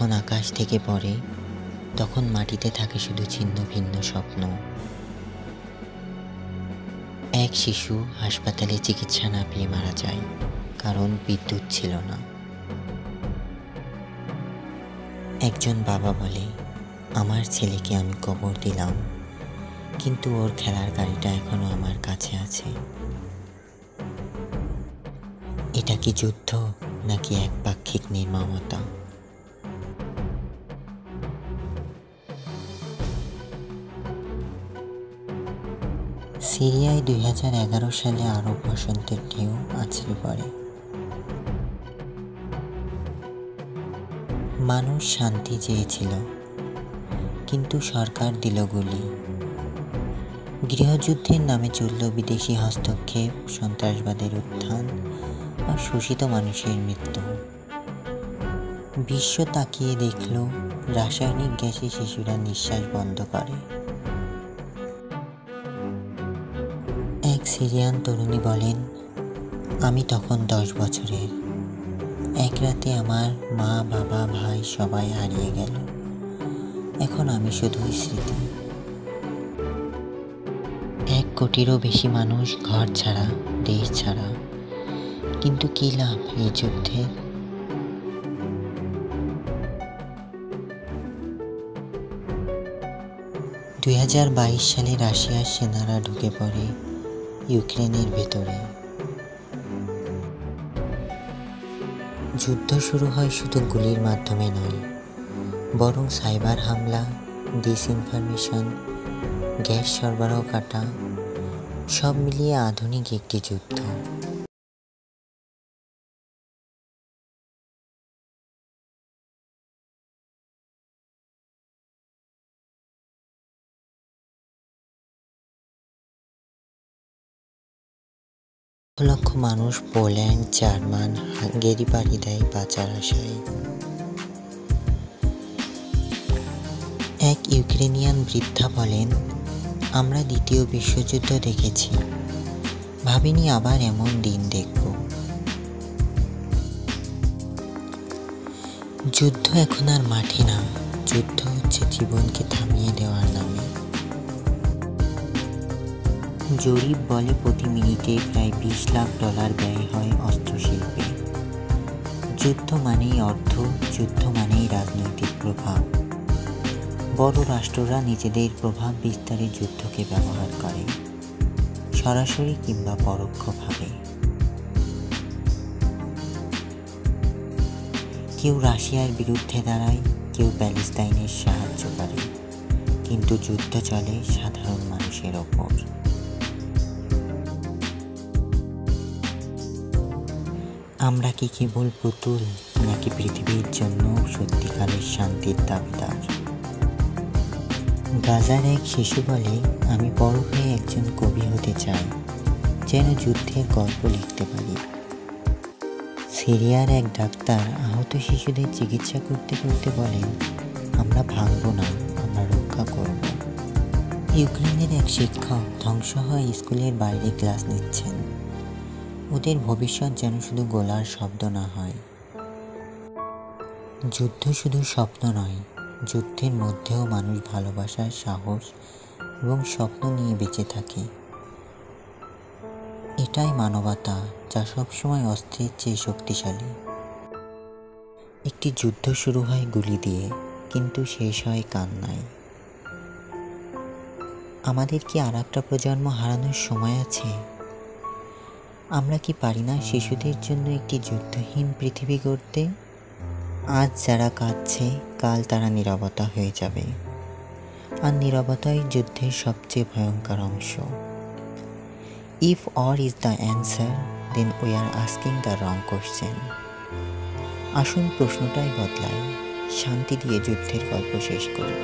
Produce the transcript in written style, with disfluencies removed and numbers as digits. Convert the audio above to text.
যখন আকাশ থেকে পড়ে তখন মাটিতে থাকে শুধু ছিন্ন ভিন্ন স্বপ্ন। এক শিশু হাসপাতালে চিকিৎসা না পেয়ে মারা যায়, কারণ বিদ্যুৎ ছিল না। একজন বাবা বলে, আমার ছেলেকে আমি কবর দিলাম, কিন্তু ওর খেলার গাড়িটা এখনো আমার কাছে আছে। এটা কি যুদ্ধ নাকি এক পাক্ষিক নির্মমতা? সিরিয়ায় 2011 সালে আরব বসন্তের ঢেউ আছড়ে পড়ে। মানুষ শান্তি চেয়েছিল, কিন্তু সরকার দিল গুলি। গৃহযুদ্ধের নামে চলল বিদেশি হস্তক্ষেপ, সন্ত্রাসবাদের উত্থান আর শোষিত মানুষের মৃত্যু। বিশ্ব তাকিয়ে দেখল রাসায়নিক গ্যাসে শিশুরা নিঃশ্বাস বন্ধ করে। এক সিরিয়ান তরুণী বলেন, আমি তখন 10 বছরের। এক রাতে আমার মা, বাবা, ভাই সবাই হারিয়ে গেল। এখন আমি শুধুই স্মৃতি। 1 কোটিরও বেশি মানুষ ঘর ছাড়া, দেশ ছাড়া। কিন্তু কি লাভ এই যুদ্ধে? সালে রাশিয়ার সেনারা ঢুকে পড়ে ইউক্রেনের ভেতরে। যুদ্ধ শুরু হয় শুধু গুলির মাধ্যমে নয়, বরং সাইবার হামলা, ডিসইনফরমেশন, গ্যাস সরবরাহ কাটা, সব মিলিয়ে আধুনিক একটি যুদ্ধ। লক্ষ মানুষ পোল্যান্ড, জার্মান, হাঙ্গেরি পাড়ি দেয় বাঁচার আশায়। এক ইউক্রেনিয়ান বৃদ্ধা বলেন, আমরা দ্বিতীয় বিশ্বযুদ্ধ দেখেছি, ভাবিনি আবার এমন দিন দেখব। যুদ্ধ এখন আর মাঠে না, যুদ্ধ হচ্ছে জীবনকে থামিয়ে দেওয়ার নামে। জরিপ বলে প্রতি মিনিটে প্রায় $20 লাখ ব্যয় হয় অস্ত্রশিল্পে। যুদ্ধ মানেই অর্থ, যুদ্ধ মানেই রাজনৈতিক প্রভাব। বড় রাষ্ট্ররা নিজেদের প্রভাব বিস্তারে যুদ্ধকে ব্যবহার করে, সরাসরি কিংবা পরোক্ষভাবে। কেউ রাশিয়ার বিরুদ্ধে দাঁড়ায়, কেউ প্যালেস্তাইনের সাহায্য করে, কিন্তু যুদ্ধ চলে সাধারণ মানুষের ওপর। আমরা কি কেবল পুতুল, নাকি পৃথিবীর জন্য সত্যিকারের শান্তির দাবিদার? গাজার এক শিশু বলে, আমি বড় হয়ে একজন কবি হতে চাই, যেন যুদ্ধের গল্প লিখতে পারি। সিরিয়ার এক ডাক্তার আহত শিশুদের চিকিৎসা করতে করতে বলেন, আমরা ভাঙব না, আমরা রক্ষা করব। ইউক্রেনের এক শিক্ষক ধ্বংস হয় স্কুলের বাইরে ক্লাস নিচ্ছেন। ওদের ভবিষ্যৎ যেন শুধু গোলার শব্দ না হয়। যুদ্ধ শুধু স্বপ্ন নয়, যুদ্ধের মধ্যেও মানুষ ভালোবাসার, সাহস এবং স্বপ্ন নিয়ে বেঁচে থাকে। এটাই মানবতা, যা সবসময় অস্ত্রের চেয়ে শক্তিশালী। একটি যুদ্ধ শুরু হয় গুলি দিয়ে, কিন্তু শেষ হয় কান্নায়। আমাদের কি আর একটা প্রজন্ম হারানোর সময় আছে? আমরা কি পারি না শিশুদের জন্য একটি যুদ্ধহীন পৃথিবী গড়তে? আজ যারা কাঁদছে, কাল তারা নীরবতা হয়ে যাবে, আর নীরবতাই যুদ্ধের সবচেয়ে ভয়ঙ্কর অংশ। If war is the answer, then we are asking the wrong question. আসুন প্রশ্নটাই বদলায়, শান্তি দিয়ে যুদ্ধের গল্প শেষ করি।